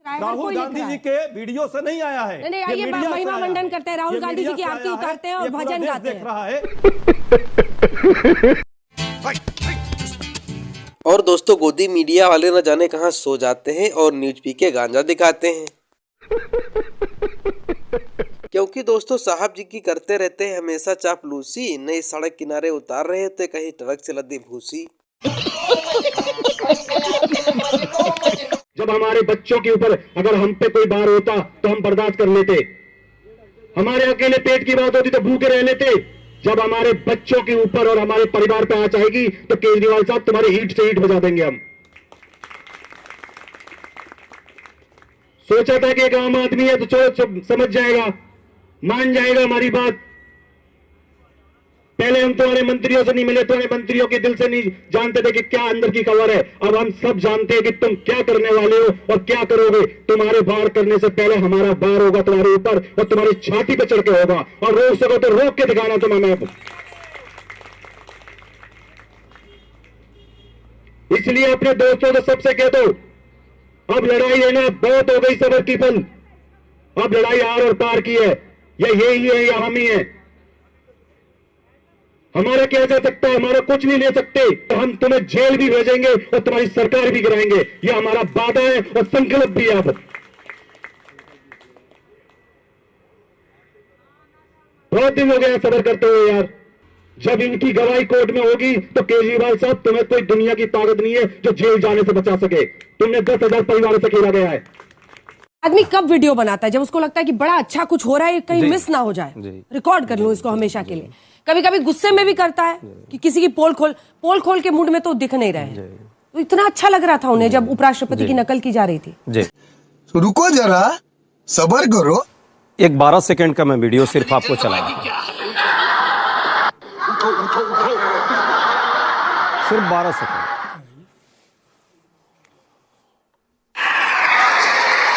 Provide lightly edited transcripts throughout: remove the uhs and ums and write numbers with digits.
राहुल गांधी जी के वीडियो से नहीं आया है। नहीं, ये महिमा मंडन करते हैं, राहुल गांधी जी की आरती उतारते हैं और भजन गाते हैं। देख रहा है। और दोस्तों, गोदी मीडिया वाले न जाने कहां सो जाते हैं और न्यूज पी के गांजा दिखाते हैं। क्योंकि दोस्तों, साहब जी की करते रहते हैं हमेशा चापलूसी। नई सड़क किनारे उतार रहे थे, कहीं ट्रक से लदी भूसी। जब हमारे बच्चों के ऊपर अगर हम पे कोई बार होता तो हम बर्दाश्त कर लेते। हमारे अकेले पेट की बात होती तो भूखे रह लेते। जब हमारे बच्चों के ऊपर और हमारे परिवार पे आंच आएगी तो केजरीवाल साहब तुम्हारे ईंट से ईंट बजा देंगे हम। सोचा था कि एक आम आदमी है तो चलो समझ जाएगा, मान जाएगा हमारी बात। पहले हम तुम्हारे मंत्रियों से नहीं मिले, तुम्हारे मंत्रियों के दिल से नहीं जानते थे कि क्या अंदर की खबर है। अब हम सब जानते हैं कि तुम क्या करने वाले हो और क्या करोगे। तुम्हारे वार करने से पहले हमारा वार होगा तुम्हारे ऊपर और तुम्हारी छाती पे चढ़ के होगा। और रोक सको तो रोक के दिखाना तुम्हें मैं। इसलिए अपने दोस्तों से सबसे कह दो, अब लड़ाई है ना, बहुत हो गई सबर की पल। अब लड़ाई आर और पार की है, या यही है या हम ही है। हमारा क्या जा सकता है, हमारा कुछ नहीं ले सकते। तो हम तुम्हें जेल भी भेजेंगे और तुम्हारी सरकार भी गिराएंगे। यह हमारा वादा है और संकल्प भी है। अब बहुत दिन हो गया सबर करते हुए यार। जब इनकी गवाही कोर्ट में होगी तो केजरीवाल साहब, तुम्हें कोई दुनिया की ताकत नहीं है जो जेल जाने से बचा सके। तुमने 10,000 परिवारों से खेला गया है। आदमी कब वीडियो बनाता है? जब उसको लगता है कि बड़ा अच्छा कुछ हो रहा है, कहीं मिस ना हो जाए, रिकॉर्ड कर लूं इसको हमेशा के लिए। कभी कभी गुस्से में भी करता है कि किसी की पोल खोल के मूड में तो दिख नहीं रहे। तो इतना अच्छा लग रहा था उन्हें जब उपराष्ट्रपति की नकल की जा रही थी। तो रुको जरा, सबर करो। एक 12 सेकंड का मैं वीडियो सिर्फ आपको चलाया, सिर्फ 12 सेकंड।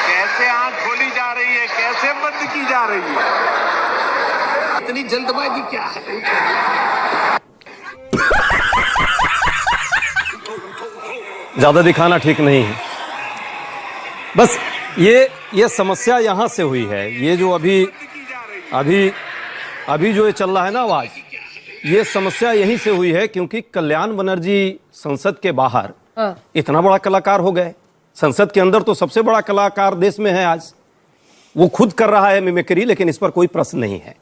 कैसे आंख खोली जा रही है, कैसे बंद की जा रही है, इतनी जल्दबाजी क्या है? ज्यादा दिखाना ठीक नहीं है। बस ये समस्या यहां से हुई है। ये जो अभी जो ये चल रहा है ना आवाज, ये समस्या यहीं से हुई है क्योंकि कल्याण बनर्जी संसद के बाहर इतना बड़ा कलाकार हो गए। संसद के अंदर तो सबसे बड़ा कलाकार देश में है आज। वो खुद कर रहा है मिमिक्री, लेकिन इस पर कोई प्रश्न नहीं है।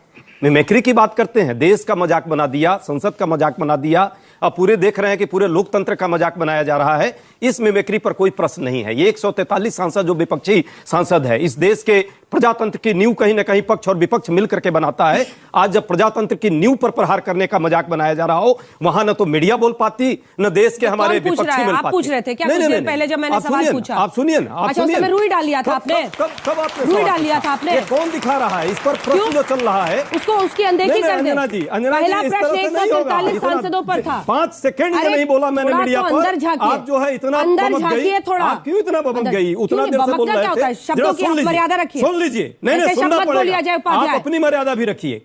मिमिक्री की बात करते हैं, देश का मजाक बना दिया, संसद का मजाक बना दिया। अब पूरे देख रहे हैं कि पूरे लोकतंत्र का मजाक बनाया जा रहा है। इस मिमिक्री पर कोई प्रश्न नहीं है। ये 143 सांसद जो विपक्षी सांसद है, इस देश के प्रजातंत्र की नींव कहीं ना कहीं पक्ष और विपक्ष मिलकर के बनाता है। आज जब प्रजातंत्र की नींव पर प्रहार करने का मजाक बनाया जा रहा हो, वहां न तो मीडिया बोल पाती, न देश के हमारे विपक्षी मिल पाते। पूछ रहे थे क्या कुछ देर पहले जब मैंने सवाल पूछा? आप सुनिए ना, अच्छा, उसमें रुई डाल लिया था आपने? कब आपने रुई डाल लिया था आपने? कौन दिखा रहा है? इस पर प्रश्न जो चल रहा है उसको उसकी अनदेखी कर दे। अंजना जी, पहला प्रश्न 143 सांसदों पर था। 5 सेकंड नहीं बोला मैंने मीडिया पर। आप जो है इतना बमक गई, थोड़ा आप क्यों इतना बमक गई? उतना देर से बोल रहे थे। शब्दों की मर्यादा रखिए। सुन लीजिए। नहीं, सुनना पड़ेगा। आप अपनी मर्यादा भी रखिए।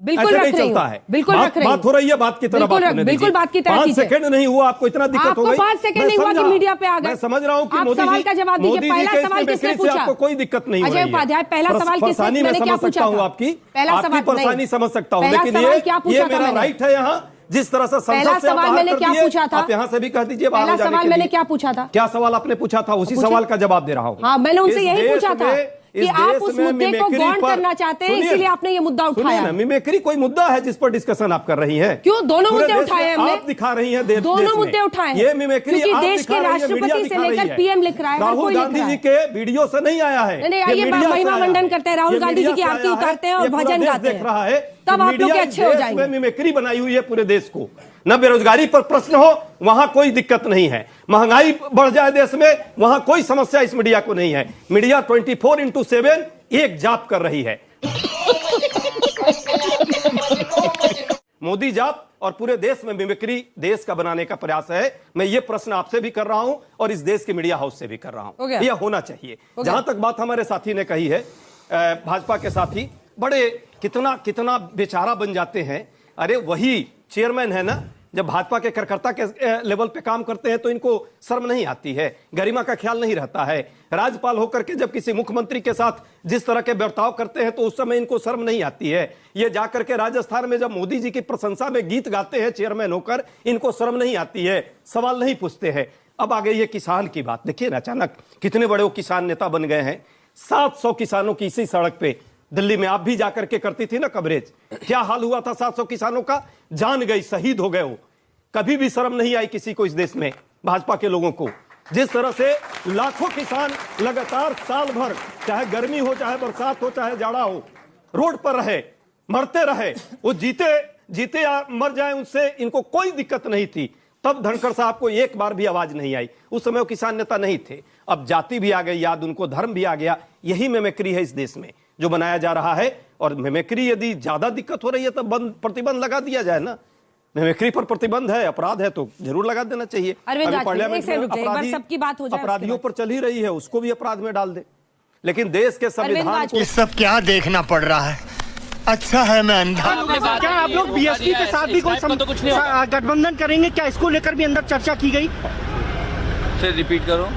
बिल्कुल नहीं चलता है। बिल्कुल बात हो रही है, बात की तरह बात होने दीजिए। बिल्कुल बात की तरह 5 सेकंड नहीं हुआ, आपको इतना दिक्कत हो गई। 5 सेकंड नहीं हुआ कि मीडिया पे आ गए। मैं समझ रहा हूँ कि आप सवाल का जवाब दीजिए। पहला सवाल किसने पूछा? आपको कोई दिक्कत नहीं अजय उपाध्याय, पहला सवाल किसने? मैंने क्या पूछा था? आपकी पहला सवाल परेशानी समझ सकता हूँ, लेकिन ये मेरा राइट है यहाँ। जिस तरह से पहला सवाल मैंने क्या पूछा था? आप यहाँ से भी कह दीजिए। पहला सवाल मैंने क्या पूछा था? क्या सवाल आपने पूछा था? उसी सवाल का जवाब दे रहा हूँ। हाँ, मैंने उनसे यही पूछा था कि आप उस मुद्दे को गौण करना चाहते हैं, इसीलिए आपने ये मुद्दा उठाया। मिमिक्री कोई मुद्दा है जिस पर डिस्कशन आप कर रही हैं? क्यों? दोनों मुद्दे उठाए हमने। आप दिखा रही हैं दोनों मुद्दे उठाए। ये मिमिक्री क्योंकि देश के राष्ट्रपति से लेकर पीएम लिख रहा है, राहुल गांधी जी के वीडियो से नहीं आया है। नहीं, ये महिमा मंडन करते हैं, राहुल गांधी जी की आरती उतारते हैं और भजन गाते हैं। देख रहा है, तब आप लोग अच्छे हो जाएंगे। मिमिक्री बनाई हुई है पूरे देश को। न बेरोजगारी पर प्रश्न हो, वहां कोई दिक्कत नहीं है। महंगाई बढ़ जाए देश में, वहां कोई समस्या इस मीडिया को नहीं है। मीडिया 24/7 एक जाप कर रही है। मोदी जाप और पूरे देश में मिमिक्री देश का बनाने का प्रयास है। मैं ये प्रश्न आपसे भी कर रहा हूं और इस देश के मीडिया हाउस से भी कर रहा हूं। यह होना चाहिए। जहां तक बात हमारे साथी ने कही है, भाजपा के साथी बड़े कितना बेचारा बन जाते हैं। अरे वही चेयरमैन है ना, जब भाजपा के कार्यकर्ता के लेवल पे काम करते हैं तो इनको शर्म नहीं आती है, गरिमा का ख्याल नहीं रहता है। राज्यपाल होकर के जब किसी मुख्यमंत्री के साथ जिस तरह के बर्ताव करते हैं तो उस समय इनको शर्म नहीं आती है। ये जाकर के राजस्थान में जब मोदी जी की प्रशंसा में गीत गाते हैं चेयरमैन होकर, इनको शर्म नहीं आती है, सवाल नहीं पूछते हैं। अब आ गई ये किसान की बात। देखिए ना, अचानक कितने बड़े वो किसान नेता बन गए हैं। 700 किसानों की इसी सड़क पे दिल्ली में आप भी जाकर के करती थी ना कवरेज, क्या हाल हुआ था 700 किसानों का, जान गई, शहीद हो गए वो। कभी भी शर्म नहीं आई किसी को इस देश में, भाजपा के लोगों को। जिस तरह से लाखों किसान लगातार साल भर, चाहे गर्मी हो, चाहे बरसात हो, चाहे जाड़ा हो, रोड पर रहे, मरते रहे, वो जीते या मर जाए उनसे इनको कोई दिक्कत नहीं थी। तब धनखड़ साहब को एक बार भी आवाज नहीं आई। उस समय वो किसान नेता नहीं थे। अब जाति भी आ गई याद, उनको धर्म भी आ गया। यही मिमिक्री है इस देश में जो बनाया जा रहा है। और मिमिक्री यदि ज्यादा दिक्कत हो रही है तो प्रतिबंध लगा दिया जाए ना। मिमिक्री पर प्रतिबंध है, अपराध है तो जरूर लगा देना चाहिए। पार्लियामेंट में सबकी बात हो जाए, अपराधियों पर चल ही रही है, उसको भी अपराध में डाल दे। लेकिन देश के संविधान को ये सब क्या देखना पड़ रहा है। अच्छा है मैं अंधा। क्या आप लोग बीएसपी के साथ भी कोई गठबंधन करेंगे क्या, इसको लेकर भी अंदर चर्चा की गई? फिर रिपीट करो।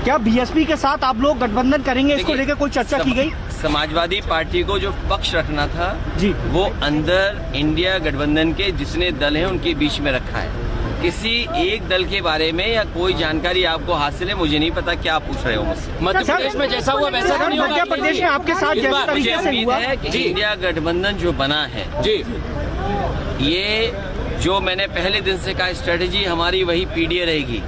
क्या बीएसपी के साथ आप लोग गठबंधन करेंगे, इसको लेकर कोई चर्चा की गई? समाजवादी पार्टी को जो पक्ष रखना था जी, वो अंदर इंडिया गठबंधन के जितने दल हैं उनके बीच में रखा है। किसी एक दल के बारे में या कोई जानकारी आपको हासिल है, मुझे नहीं पता क्या आप पूछ रहे हो मुझसे। मध्य प्रदेश में जैसा हुआ वैसा नहीं होगा। मध्य प्रदेश में आपके साथ जिस तरीके से हुआ है कि इंडिया गठबंधन जो बना है जी, ये जो मैंने पहले दिन से कहा, स्ट्रेटेजी हमारी वही पीडीए रहेगी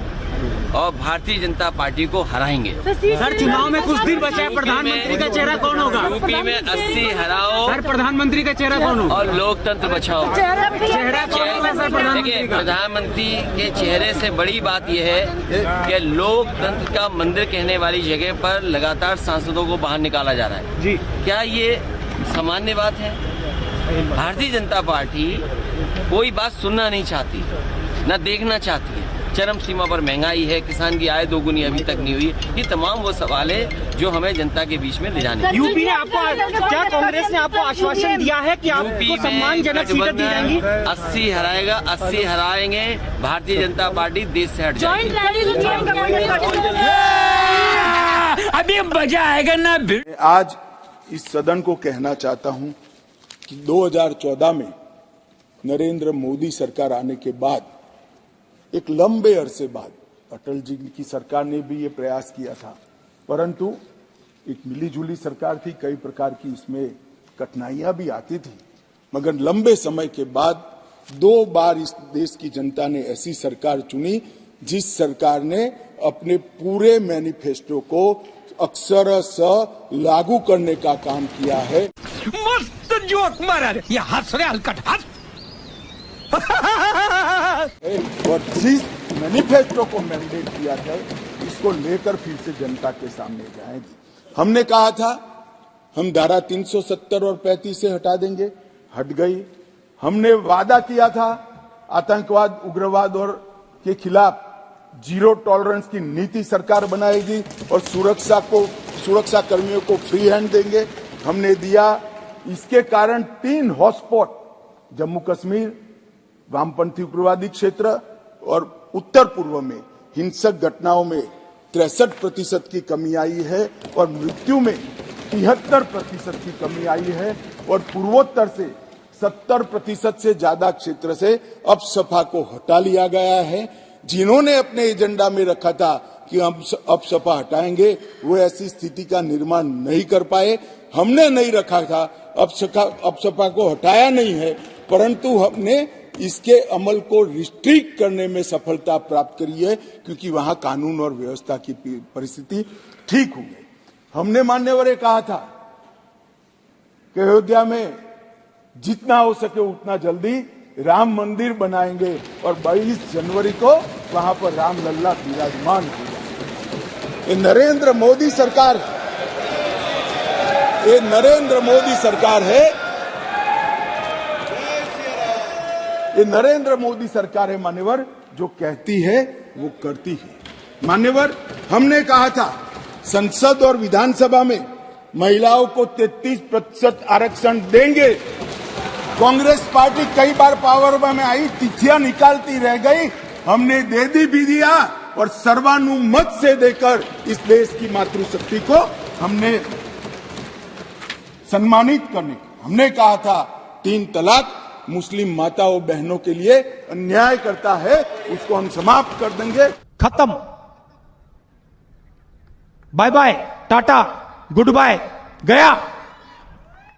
और भारतीय जनता पार्टी को हराएंगे। सर चुनाव में कुछ दिन बचा है, प्रधानमंत्री का चेहरा कौन होगा? यूपी में 80 हराओ। सर प्रधानमंत्री का चेहरा कौन होगा? और लोकतंत्र बचाओ। देखिए, प्रधानमंत्री के चेहरे से बड़ी बात यह है कि लोकतंत्र का मंदिर कहने वाली जगह पर लगातार सांसदों को बाहर निकाला जा रहा है जी। क्या ये सामान्य बात है? भारतीय जनता पार्टी कोई बात सुनना नहीं चाहती, न देखना चाहती है। चरम सीमा पर महंगाई है, किसान की आय दोगुनी अभी तक नहीं हुई। ये तमाम वो सवाल है जो हमें जनता के बीच में ले जाने हैं। यूपी ने आपको, क्या कांग्रेस ने आपको आश्वासन दिया है कि आपको सम्मानजनक सीटें दी जाएंगी? 80 हराएगा, 80 हराएंगे। भारतीय जनता पार्टी देश से हट जाएगी। अभी मजा आएगा ना। आज इस सदन को कहना चाहता हूं कि 2014 में नरेंद्र मोदी सरकार आने के बाद, एक लंबे अरसे बाद, अटल जी की सरकार ने भी ये प्रयास किया था, परंतु एक मिलीजुली सरकार थी, कई प्रकार की इसमें कठिनाइयां भी आती थी। मगर लंबे समय के बाद 2 बार इस देश की जनता ने ऐसी सरकार चुनी जिस सरकार ने अपने पूरे मैनिफेस्टो को अक्षरशः लागू करने का काम किया है। मस्त जोक मारा रे, ये हंस रहे हलकट हंस। और जिस मैनिफेस्टो को मैंडेट किया था, इसको लेकर फिर से जनता के सामने जाएंगे। हमने कहा था हम धारा 370 और 35 से हटा देंगे, हट गई। हमने वादा किया था आतंकवाद, उग्रवाद और के खिलाफ जीरो टॉलरेंस की नीति सरकार बनाएगी और सुरक्षा कर्मियों को फ्री हैंड देंगे, हमने दिया। इसके कारण 3 हॉटस्पॉट, जम्मू कश्मीर, वामपंथी उग्रवादी क्षेत्र और उत्तर पूर्व में हिंसक घटनाओं में 63% की कमी आई है और मृत्यु में 73% की कमी आई है। और पूर्वोत्तर से 70% से ज्यादा क्षेत्र से अपसपा को हटा लिया गया है। जिन्होंने अपने एजेंडा में रखा था कि हम अपसपा हटाएंगे, वो ऐसी स्थिति का निर्माण नहीं कर पाए। हमने नहीं रखा था, अपसपा को हटाया नहीं है, परंतु हमने इसके अमल को रिस्ट्रिक्ट करने में सफलता प्राप्त करी है, क्योंकि वहां कानून और व्यवस्था की परिस्थिति ठीक हो गई। हमने मान्यवर कहा था कि अयोध्या में जितना हो सके उतना जल्दी राम मंदिर बनाएंगे और 22 जनवरी को वहां पर राम लल्ला विराजमान हो जाएंगे। ये नरेंद्र मोदी सरकार है, ये नरेंद्र मोदी सरकार है, ये नरेंद्र मोदी सरकार है मान्यवर, जो कहती है वो करती है। मान्यवर, हमने कहा था संसद और विधानसभा में महिलाओं को 33% आरक्षण देंगे। कांग्रेस पार्टी कई बार पावर में आई, तिथियां निकालती रह गई, हमने दे भी दिया और सर्वानुमत से देकर इस देश की मातृशक्ति को हमने सम्मानित करने। हमने कहा था 3 तलाक मुस्लिम माताओं बहनों के लिए अन्याय करता है, उसको हम समाप्त कर देंगे। खत्म, bye bye, tata, goodbye, गया।